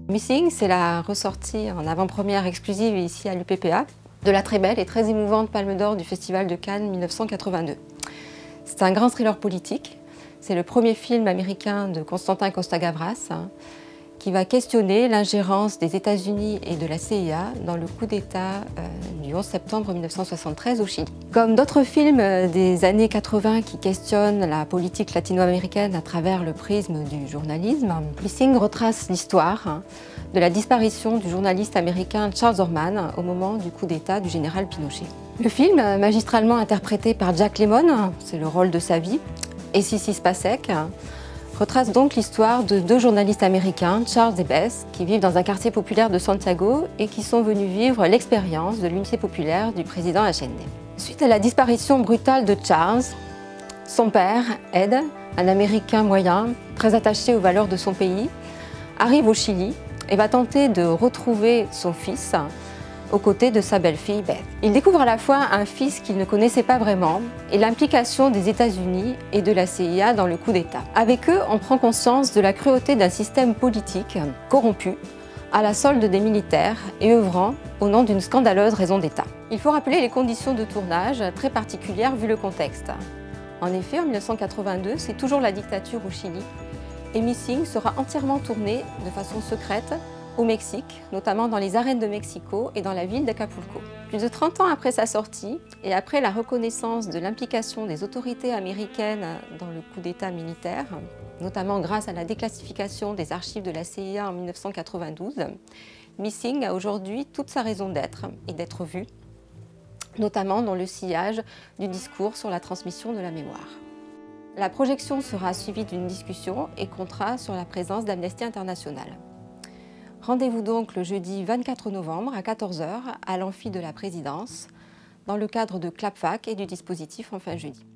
Missing, c'est la ressortie en avant-première exclusive ici à l'UPPA de la très belle et très émouvante Palme d'Or du Festival de Cannes 1982. C'est un grand thriller politique. C'est le premier film américain de Constantin Costa-Gavras qui va questionner l'ingérence des États-Unis et de la CIA dans le coup d'État du 11 septembre 1973 au Chili. Comme d'autres films des années 80 qui questionnent la politique latino-américaine à travers le prisme du journalisme, Missing retrace l'histoire de la disparition du journaliste américain Charles Orman au moment du coup d'État du général Pinochet. Le film, magistralement interprété par Jack Lemmon, c'est le rôle de sa vie, et Sissy Spacek, retrace donc l'histoire de deux journalistes américains, Charles et Bess, qui vivent dans un quartier populaire de Santiago et qui sont venus vivre l'expérience de l'unité populaire du président Allende. Suite à la disparition brutale de Charles, son père, Ed, un Américain moyen, très attaché aux valeurs de son pays, arrive au Chili et va tenter de retrouver son fils aux côtés de sa belle-fille Beth. Il découvre à la fois un fils qu'il ne connaissait pas vraiment et l'implication des États-Unis et de la CIA dans le coup d'État. Avec eux, on prend conscience de la cruauté d'un système politique corrompu, à la solde des militaires et œuvrant au nom d'une scandaleuse raison d'État. Il faut rappeler les conditions de tournage très particulières vu le contexte. En effet, en 1982, c'est toujours la dictature au Chili et Missing sera entièrement tourné de façon secrète au Mexique, notamment dans les arènes de Mexico et dans la ville d'Acapulco. Plus de 30 ans après sa sortie et après la reconnaissance de l'implication des autorités américaines dans le coup d'État militaire, notamment grâce à la déclassification des archives de la CIA en 1992, Missing a aujourd'hui toute sa raison d'être et d'être vu, notamment dans le sillage du discours sur la transmission de la mémoire. La projection sera suivie d'une discussion et comptera sur la présence d'Amnesty International. Rendez-vous donc le jeudi 24 novembre à 14 h à l'amphi de la Présidence, dans le cadre de CLAPFAC et du dispositif Enfin Jeudi.